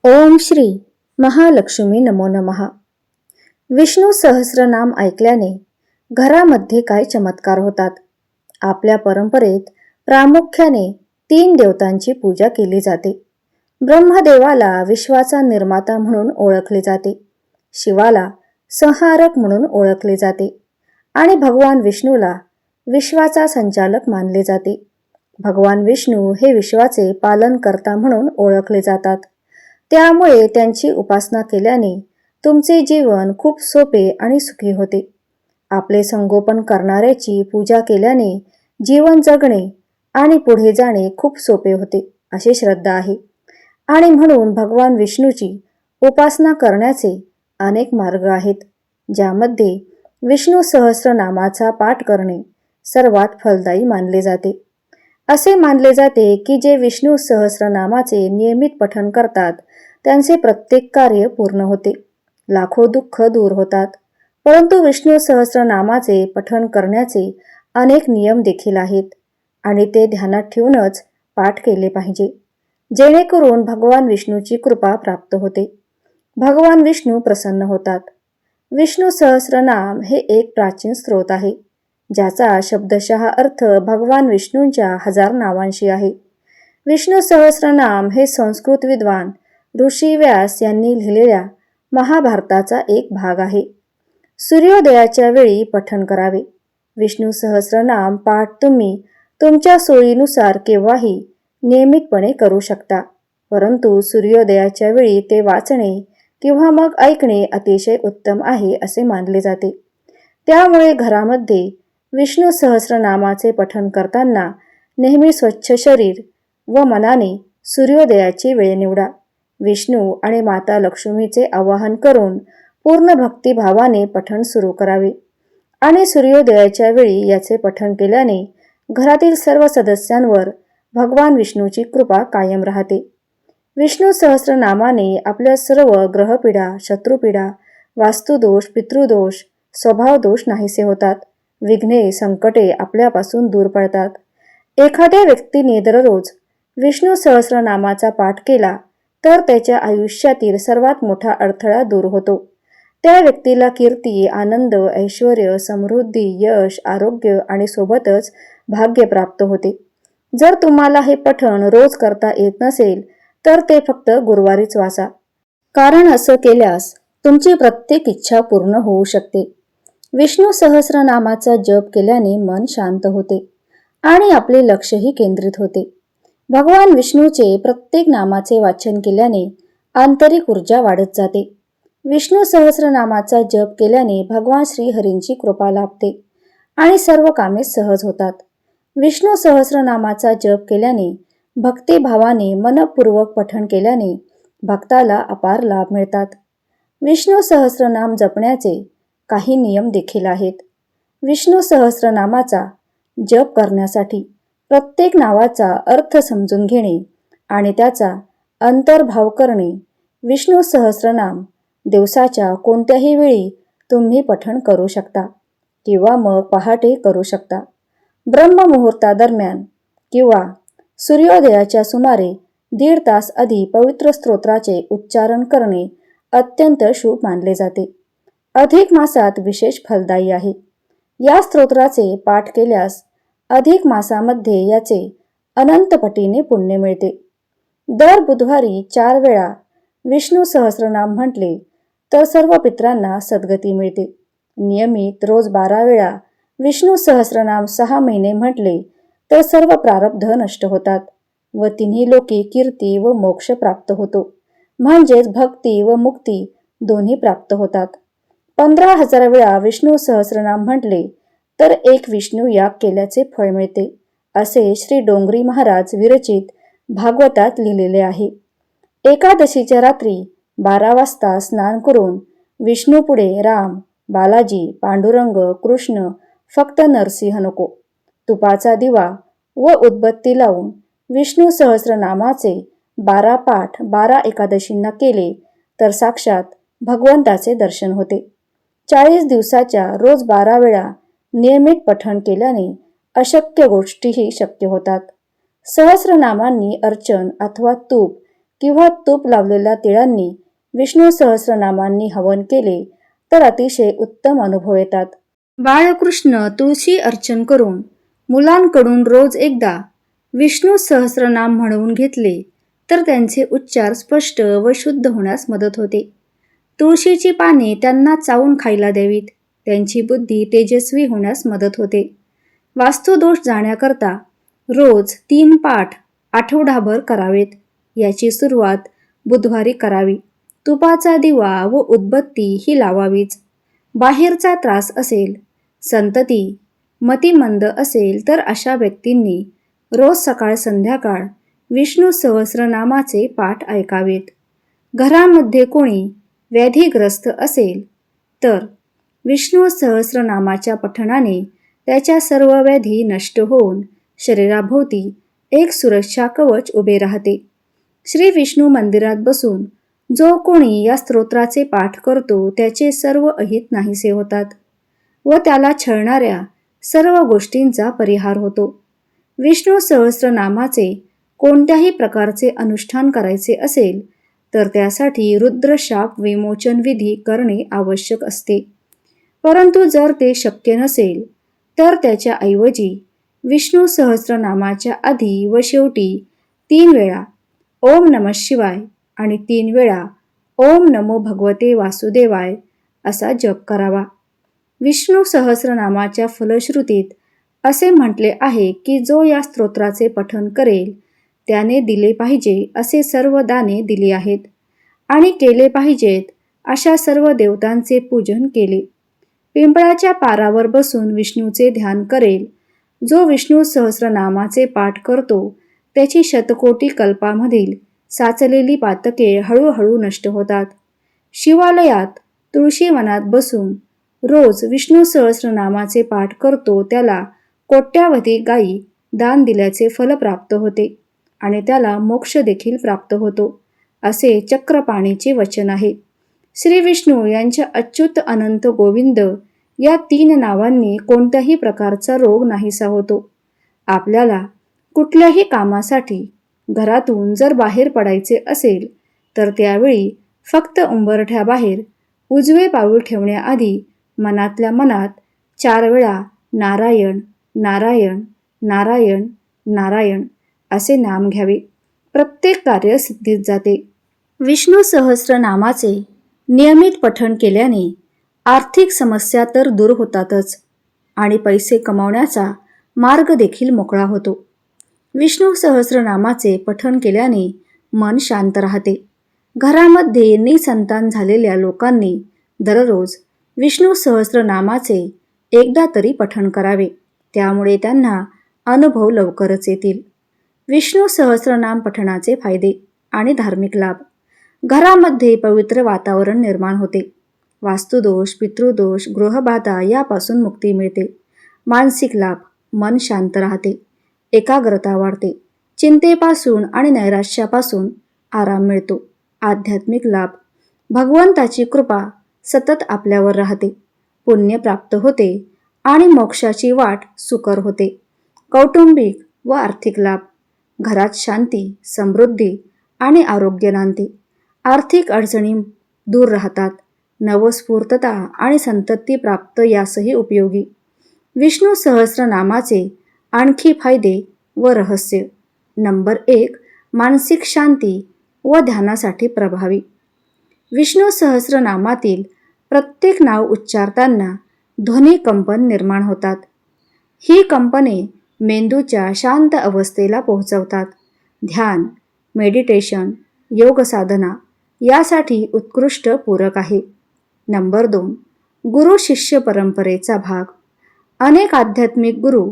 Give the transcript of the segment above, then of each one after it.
ओम श्री महालक्ष्मी नमो नमः। विष्णू सहस्रनाम ऐकल्याने घरामध्ये काय चमत्कार होतात। आपल्या परंपरेत प्रामुख्याने 3 देवतांची पूजा केली जाते। ब्रह्मदेवाला विश्वाचा निर्माता म्हणून ओळखले जाते, शिवाला संहारक म्हणून ओळखले जाते आणि भगवान विष्णूला विश्वाचा संचालक मानले जाते। भगवान विष्णू हे विश्वाचे पालनकर्ता म्हणून ओळखले जातात। त्यामुळे त्यांची उपासना केल्याने तुमचे जीवन खूप सोपे आणि सुखी होते। आपले संगोपन करणाऱ्याची पूजा केल्याने जीवन जगणे आणि पुढे जाणे खूप सोपे होते अशी श्रद्धा आहे। आणि म्हणून भगवान विष्णूची उपासना करण्याचे अनेक मार्ग आहेत, ज्यामध्ये विष्णू सहस्रनामाचा पाठ करणे सर्वात फलदायी मानले जाते। असे मानले जाते की जे विष्णू सहस्रनामाचे नियमित पठण करतात त्यांचे प्रत्येक कार्य पूर्ण होते, लाखो दुःख दूर होतात। परंतु विष्णू सहस्रनामाचे पठण करण्याचे अनेक नियम देखील आहेत आणि ते ध्यानात ठेवूनच पाठ केले पाहिजे, जेणेकरून भगवान विष्णूची कृपा प्राप्त होते, भगवान विष्णू प्रसन्न होतात। विष्णू सहस्रनाम हे एक प्राचीन स्रोत आहे, ज्याचा शब्दशः अर्थ भगवान विष्णूंच्या 1000 नावांशी आहे। विष्णू सहस्रनाम हे संस्कृत विद्वान ऋषी व्यास यांनी लिहिलेल्या महाभारताचा एक भाग आहे। सूर्योदयाच्या वेळी पठण करावे। विष्णू सहस्रनाम पाठ तुम्ही तुमच्या सोयीनुसार केव्हाही नियमितपणे करू शकता, परंतु सूर्योदयाच्या वेळी ते वाचणे किंवा मग ऐकणे अतिशय उत्तम आहे असे मानले जाते। त्यामुळे घरामध्ये विष्णू सहस्रनामाचे पठण करताना नेहमी स्वच्छ शरीर व मनाने सूर्योदयाची वेळ निवडा। विष्णू आणि माता लक्ष्मीचे आवाहन करून पूर्ण भक्तिभावाने पठण सुरू करावे आणि सूर्योदयाच्या वेळी याचे पठण केल्याने घरातील सर्व सदस्यांवर भगवान विष्णूची कृपा कायम राहते। विष्णू सहस्रनामाने आपल्या सर्व ग्रहपीडा, शत्रुपीडा, वास्तुदोष, पितृदोष, स्वभावदोष नाहीसे होतात। विघ्ने, संकटे आपल्यापासून दूर पळतात। एखाद्या व्यक्तीने दररोज विष्णू सहस्रनामाचा पाठ केला तर त्याच्या आयुष्यातील सर्वात मोठा अडथळा दूर होतो। त्या व्यक्तीला कीर्ती, आनंद, ऐश्वर्य, समृद्धी, यश, आरोग्य आणि सोबतच भाग्य प्राप्त होते। जर तुम्हाला हे पठण रोज करता येत नसेल तर ते फक्त गुरुवारीच वाचा, कारण असं केल्यास तुमची प्रत्येक इच्छा पूर्ण होऊ शकते। विष्णू सहस्रनामाचा जप केल्याने मन शांत होते आणि आपले लक्षही केंद्रित होते। भगवान विष्णूचे प्रत्येक नामाचे वाचन केल्याने आंतरिक ऊर्जा वाढत जाते। विष्णू सहस्रनामाचा जप केल्याने भगवान श्रीहरींची कृपा लाभते आणि सर्व कामे सहज होतात। विष्णू सहस्रनामाचा जप केल्याने भक्तिभावाने मनपूर्वक पठण केल्याने भक्ताला अपार लाभ मिळतात। विष्णू सहस्रनाम जपण्याचे काही नियम देखील आहेत। विष्णू सहस्रनामाचा जप करण्यासाठी प्रत्येक नावाचा अर्थ समजून घेणे आणि त्याचा अंतर्भाव करणे। विष्णू सहस्रनाम दिवसाच्या कोणत्याही वेळी तुम्ही पठण करू शकता किंवा मग पहाटे करू शकता। ब्रह्ममुहूर्तादरम्यान किंवा सूर्योदयाच्या सुमारे 1.5 तास आधी पवित्र स्तोत्राचे उच्चारण करणे अत्यंत शुभ मानले जाते। अधिक मासात विशेष फलदायी आहे। या स्तोत्राचे पाठ केल्यास अधिक मासामध्ये याचे अनंत पटीने पुण्य मिळते। दर बुधवारी 4 वेळा विष्णू सहस्रनाम म्हटले तर सर्व पितरांना सद्गती मिळते। नियमित रोज 12 वेळा विष्णू सहस्रनाम 6 महिने म्हटले तर सर्व प्रारब्ध नष्ट होतात व तिन्ही लोकी कीर्ती व मोक्ष प्राप्त होतो, म्हणजेच भक्ती व मुक्ती दोन्ही प्राप्त होतात। 15,000 वेळा विष्णू सहस्रनाम म्हटले तर एक विष्णू याग केल्याचे फळ मिळते, असे श्री डोंगरी महाराज विरचित भागवतात लिहिलेले आहे। एकादशीच्या रात्री 12 वाजता स्नान करून विष्णूपुढे राम, बालाजी, पांडुरंग, कृष्ण, फक्त नरसिंह नको, तुपाचा दिवा व उदबत्ती लावून विष्णू सहस्रनामाचे 12 पाठ 12 एकादशींना केले तर साक्षात भगवंताचे दर्शन होते। 40 दिवसाच्या रोज 12 वेळा नियमित पठण केल्याने अशक्य गोष्टीही शक्य होतात। सहस्रनामांनी अर्चन अथवा तूप किंवा तूप लावलेल्या तिळांनी विष्णू सहस्रनामांनी हवन केले तर अतिशय उत्तम अनुभव येतात. बाळकृष्ण तुळशी अर्चन करून मुलांकडून रोज एकदा विष्णू सहस्रनाम म्हणवून घेतले तर त्यांचे उच्चार स्पष्ट व शुद्ध होण्यास मदत होते. तुळशीची पाने त्यांना चावून खायला द्यावीत. त्यांची बुद्धी तेजस्वी होण्यास मदत होते. वास्तुदोष जाण्याकरता रोज 3 पाठ आठवडाभर करावेत. याची सुरुवात बुधवारी करावी. तुपाचा दिवा व उदबत्ती ही लावावीच. बाहेरचा त्रास असेल, संतती, मतिमंद असेल तर अशा व्यक्तींनी रोज सकाळ संध्याकाळ विष्णू सहस्रनामाचे पाठ ऐकावेत. घरामध्ये कोणी व्याधीग्रस्त असेल तर विष्णू सहस्रनामाच्या पठणाने त्याच्या सर्व व्याधी नष्ट होऊन शरीराभोवती एक सुरक्षा कवच उभे राहते. श्री विष्णू मंदिरात बसून जो कोणी या स्तोत्राचे पाठ करतो त्याचे सर्व अहित नाहीसे होतात व त्याला छळणाऱ्या सर्व गोष्टींचा परिहार होतो. विष्णू सहस्रनामाचे कोणत्याही प्रकारचे अनुष्ठान करायचे असेल तर त्यासाठी रुद्रशाप विमोचन विधी करणे आवश्यक असते. परंतु जर ते शक्य नसेल तर त्याच्या ऐवजी विष्णू सहस्रनामाच्या आधी व शेवटी 3 वेळा ओम नमः शिवाय आणि 3 वेळा ओम नमो भगवते वासुदेवाय असा जप करावा. विष्णू सहस्रनामाच्या फलश्रुतीत असे म्हटले आहे की जो या स्तोत्राचे पठण करेल त्याने दिले पाहिजे असे सर्व दाने दिली आहेत आणि केले पाहिजेत अशा सर्व देवतांचे पूजन केले. पिंपळाच्या पारावर बसून विष्णूचे ध्यान करेल जो विष्णू सहस्रनामाचे पाठ करतो त्याची शतकोटी कल्पामधील साचलेली पातके हळूहळू नष्ट होतात. शिवालयात तुळशीवनात बसून रोज विष्णू सहस्रनामाचे पाठ करतो त्याला कोट्यावधी गायी दान दिल्याचे फल प्राप्त होते आणि त्याला मोक्ष देखील प्राप्त होतो असे चक्रपाणीचे वचन आहे. श्री विष्णू यांच्या अच्युत अनंत गोविंद या 3 नावांनी कोणत्याही प्रकारचा रोग नाहीसा होतो. आपल्याला कुठल्याही कामासाठी घरातून जर बाहेर पडायचे असेल तर त्यावेळी फक्त उंबरठ्याबाहेर उजवे पाऊल ठेवण्याआधी मनातल्या मनात 4 वेळा नारायण नारायण नारायण नारायण असे नाम घ्यावे. प्रत्येक कार्य सिद्धीत जाते. विष्णू सहस्रनामाचे नियमित पठण केल्याने आर्थिक समस्या तर दूर होतातच आणि पैसे कमावण्याचा मार्ग देखील मोकळा होतो. विष्णू सहस्रनामाचे पठण केल्याने मन शांत राहते. घरामध्ये निसंतान झालेल्या लोकांनी दररोज विष्णू सहस्रनामाचे एकदा तरी पठण करावे. त्यामुळे त्यांना अनुभव लवकरच येतील. विष्णू सहस्रनाम पठणाचे फायदे आणि धार्मिक लाभ. घरामध्ये पवित्र वातावरण निर्माण होते. वास्तुदोष, पितृदोष, गृहबाधा यापासून मुक्ती मिळते. मानसिक लाभ. मन शांत राहते, एकाग्रता वाढते, चिंतेपासून आणि नैराश्यापासून आराम मिळतो. आध्यात्मिक लाभ. भगवंताची कृपा सतत आपल्यावर राहते, पुण्य प्राप्त होते आणि मोक्षाची वाट सुकर होते. कौटुंबिक व आर्थिक लाभ. घरात शांती, समृद्धी आणि आरोग्य नांदते. आर्थिक अडचणी दूर राहतात. नवस्फूर्तता आणि संतती प्राप्त यासही उपयोगी. विष्णू सहस्रनामाचे आणखी फायदे व रहस्य. नंबर 1. मानसिक शांती व ध्यानासाठी प्रभावी. विष्णू सहस्रनामातील प्रत्येक नाव उच्चारताना ध्वनी कंपन निर्माण होतात. ही कंपने मेंदूच्या शांत अवस्थेला पोहोचवतात. ध्यान, मेडिटेशन, योग साधना यासाठी उत्कृष्ट पूरक आहे. नंबर 2. गुरु शिष्य परंपरेचा भाग. अनेक आध्यात्मिक गुरु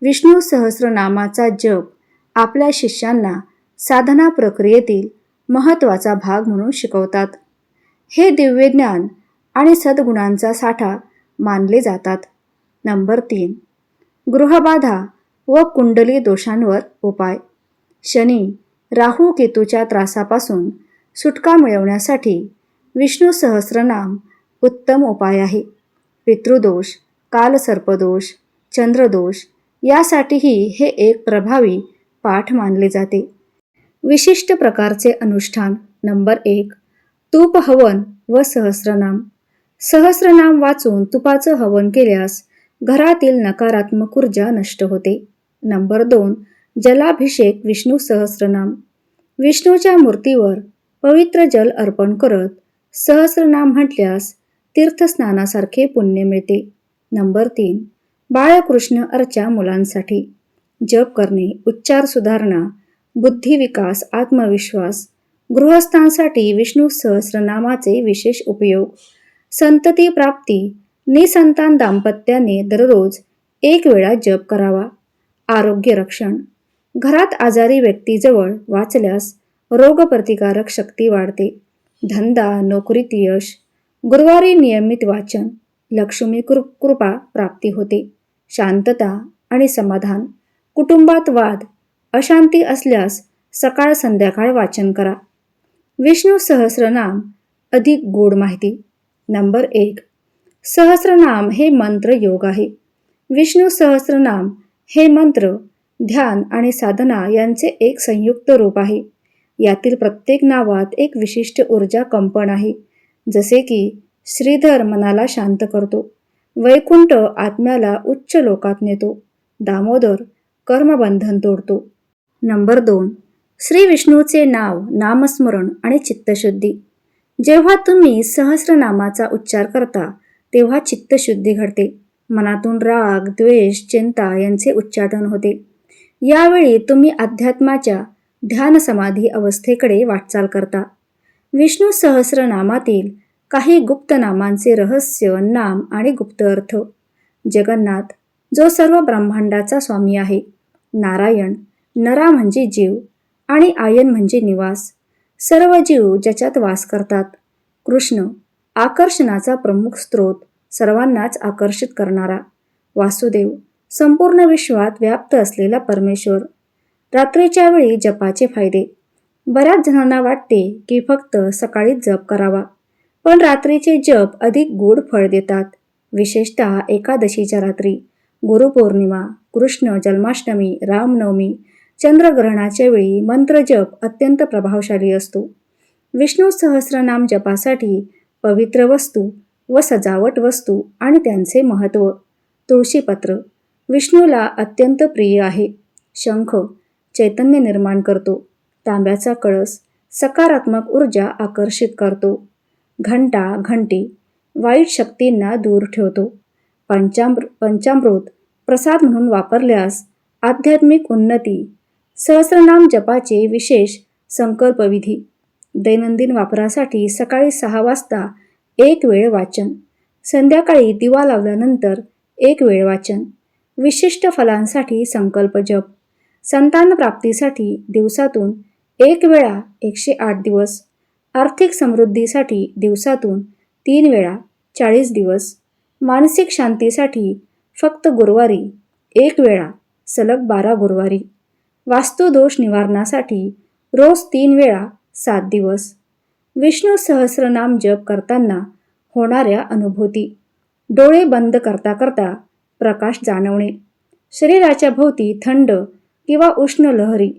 विष्णू सहस्रनामाचा जप आपल्या शिष्यांना साधना प्रक्रियेतील महत्त्वाचा भाग म्हणून शिकवतात. हे दिव्य ज्ञान आणि सद्गुणांचा साठा मानले जातात. नंबर 3. गृहबाधा व कुंडली दोषांवर उपाय. शनी, राहू केतूच्या त्रासापासून सुटका मिळवण्यासाठी विष्णू सहस्रनाम उत्तम उपाय आहे. पितृदोष, कालसर्पदोष, चंद्रदोष यासाठीही हे एक प्रभावी पाठ मानले जाते. विशिष्ट प्रकारचे अनुष्ठान. नंबर 1. तूप हवन व सहस्रनाम. सहस्रनाम वाचून तुपाचं हवन केल्यास घरातील नकारात्मक ऊर्जा नष्ट होते. नंबर 2. जलाभिषेक विष्णू सहस्रनाम. विष्णूच्या मूर्तीवर पवित्र जल अर्पण करत सहस्रनाम म्हटल्यास तीर्थस्नानासारखे पुण्य मिळते. नंबर 3. बाळकृष्ण अर्चा मुलांसाठी. जप करणे, उच्चार सुधारणा, बुद्धिविकास, आत्मविश्वास. गृहस्थांसाठी विष्णू सहस्रनामाचे विशेष उपयोग. संतती प्राप्ती. निसंतान दाम्पत्याने दररोज 1 वेळा जप करावा. आरोग्य रक्षण. घरात आजारी व्यक्तीजवळ वाचल्यास रोगप्रतिकारक शक्ती वाढते. धंदा, नोकरीत यश. गुरुवारी नियमित वाचन. लक्ष्मी कृपा प्राप्ती होते. शांतता आणि समाधान. कुटुंबात वाद, अशांती असल्यास सकाळ संध्याकाळ वाचन करा. विष्णू सहस्रनाम अधिक गोड माहिती. नंबर 1. सहस्रनाम हे मंत्र योग आहे. विष्णू सहस्रनाम हे मंत्र, ध्यान आणि साधना यांचे एक संयुक्त रूप आहे. यातील प्रत्येक नावात एक विशिष्ट ऊर्जा कंपन आहे. जसे की श्रीधर मनाला शांत करतो, वैकुंठ आत्म्याला उच्च लोकात नेतो, दामोदर कर्मबंधन तोडतो. नंबर 2. श्री विष्णूचे नाव, नामस्मरण आणि चित्तशुद्धी. जेव्हा तुम्ही सहस्रनामाचा उच्चार करता तेव्हा चित्तशुद्धी घडते. मनातून राग, द्वेष, चिंता यांचे उच्चाटन होते. यावेळी तुम्ही अध्यात्माच्या ध्यान समाधी अवस्थेकडे वाटचाल करता. विष्णू सहस्रनामातील काही गुप्त नामांचे रहस्य, नाम आणि गुप्त अर्थ. जगन्नाथ, जो सर्व ब्रह्मांडाचा स्वामी आहे. नारायण, नरा म्हणजे जीव आणि आयन म्हणजे निवास, सर्व जीव ज्याच्यात वास करतात. कृष्ण, आकर्षणाचा प्रमुख स्रोत, सर्वांनाच आकर्षित करणारा. वासुदेव, संपूर्ण विश्वात व्याप्त असलेला परमेश्वर. रात्रीच्या वेळी जपाचे फायदे. बऱ्याच जणांना वाटते की फक्त सकाळीच जप करावा, पण रात्रीचे जप अधिक गोड फळ देतात. विशेषतः एकादशीच्या रात्री, गुरुपौर्णिमा, कृष्ण जन्माष्टमी, रामनवमी, चंद्रग्रहणाच्या वेळी मंत्र जप अत्यंत प्रभावशाली असतो. विष्णू सहस्रनाम जपासाठी पवित्र वस्तू व सजावट वस्तू आणि त्यांचे महत्त्व. तुळशीपत्र विष्णूला अत्यंत प्रिय आहे. शंख चैतन्य निर्माण करतो. तांब्याचा कळस सकारात्मक ऊर्जा आकर्षित करतो. घंटी वाईट शक्तींना दूर ठेवतो. पंचामृत प्रसाद म्हणून वापरल्यास आध्यात्मिक उन्नती. सहस्रनाम जपाचे विशेष संकल्पविधी. दैनंदिन वापरासाठी सकाळी 6 वाजता 1 वेळ वाचन. संध्याकाळी दिवा लावल्यानंतर 1 वेळ वाचन. विशिष्ट फलांसाठी संकल्प जप. संतान प्राप्तीसाठी दिवसातून 1 वेळा 108 दिवस. आर्थिक समृद्धीसाठी दिवसातून 3 वेळा 40 दिवस. मानसिक शांतीसाठी फक्त गुरुवारी 1 वेळा सलग 12 गुरुवारी. वास्तुदोष निवारणासाठी रोज 3 वेळा 7 दिवस. विष्णू सहस्रनाम जप करताना होणाऱ्या अनुभूती. डोळे बंद करता करता प्रकाश जाणवणे. शरीराच्या भोवती थंड किंवा उष्ण लहरी.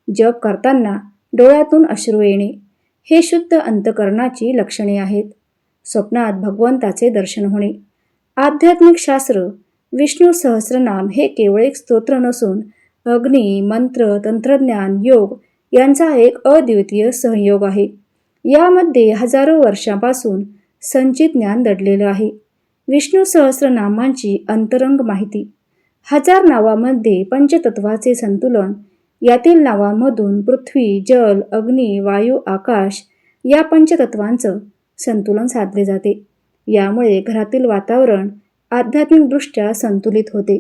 जप करताना डोळ्यातून अश्रू येणे. हे शुद्ध अंतकरणाची लक्षणे आहेत. स्वप्नात भगवंताचे दर्शन होणे. आध्यात्मिक शास्त्र. विष्णू सहस्रनाम हे केवळ एक स्तोत्र नसून अग्नी, मंत्र, तंत्रज्ञान, योग यांचा एक अद्वितीय सहयोग आहे. यामध्ये हजारो वर्षांपासून संचित ज्ञान दडलेलं आहे. विष्णू सहस्रनामांची अंतरंग माहिती. 1000 नावामध्ये पंचतत्वाचे संतुलन. यातील नावांमधून पृथ्वी, जल, अग्नी, वायू, आकाश या पंचतत्वांचं संतुलन साधले जाते. यामुळे घरातील वातावरण आध्यात्मिकदृष्ट्या संतुलित होते.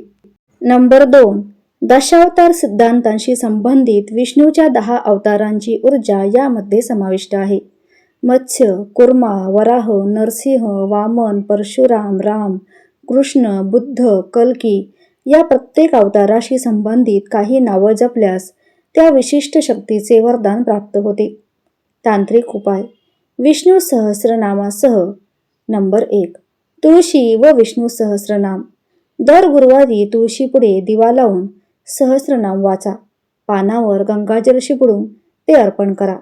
नंबर 2. दशावतार सिद्धांतांशी संबंधित विष्णूच्या 10 अवतारांची ऊर्जा यामध्ये समाविष्ट आहे. मत्स्य, कुर्मा, वराह, नरसिंह, वामन, परशुराम, राम, कृष्ण, बुद्ध, कल्की या प्रत्येक अवताराशी संबंधित काही नावं जपल्यास त्या विशिष्ट शक्तीचे वरदान प्राप्त होते. तांत्रिक उपाय. विष्णू सहस्रनामासह. नंबर 1. तुळशी व विष्णू सहस्रनाम. दर गुरुवारी तुळशीपुढे दिवा लावून सहस्रनाम वाचा. पानावर गंगाजल शिपडून ते अर्पण करा.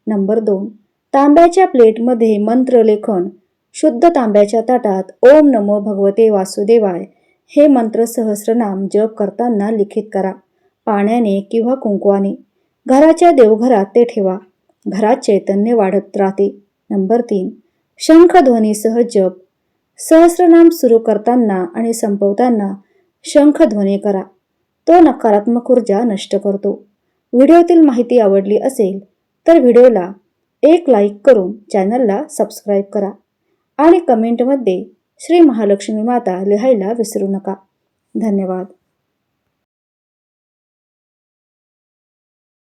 नंबर 2. तांब्याच्या प्लेटमध्ये मंत्रलेखन. शुद्ध तांब्याच्या ताटात ओम नमो भगवते वासुदेवाय हे मंत्र सहस्रनाम जप करताना लिखित करा. पाण्याने किंवा कुंकवाने. घराच्या देवघरात ते ठेवा. घरात चैतन्य वाढत राहते. नंबर 3. शंखध्वनीसह जप. सहस्रनाम सुरू करताना आणि संपवताना शंखध्वनी करा. तो नकारात्मक ऊर्जा नष्ट करतो. व्हिडिओतील माहिती आवडली असेल तर व्हिडिओला एक लाईक करून चॅनलला सबस्क्राईब करा आणि कमेंटमध्ये श्री महालक्ष्मी माता लिहायला विसरू नका. धन्यवाद.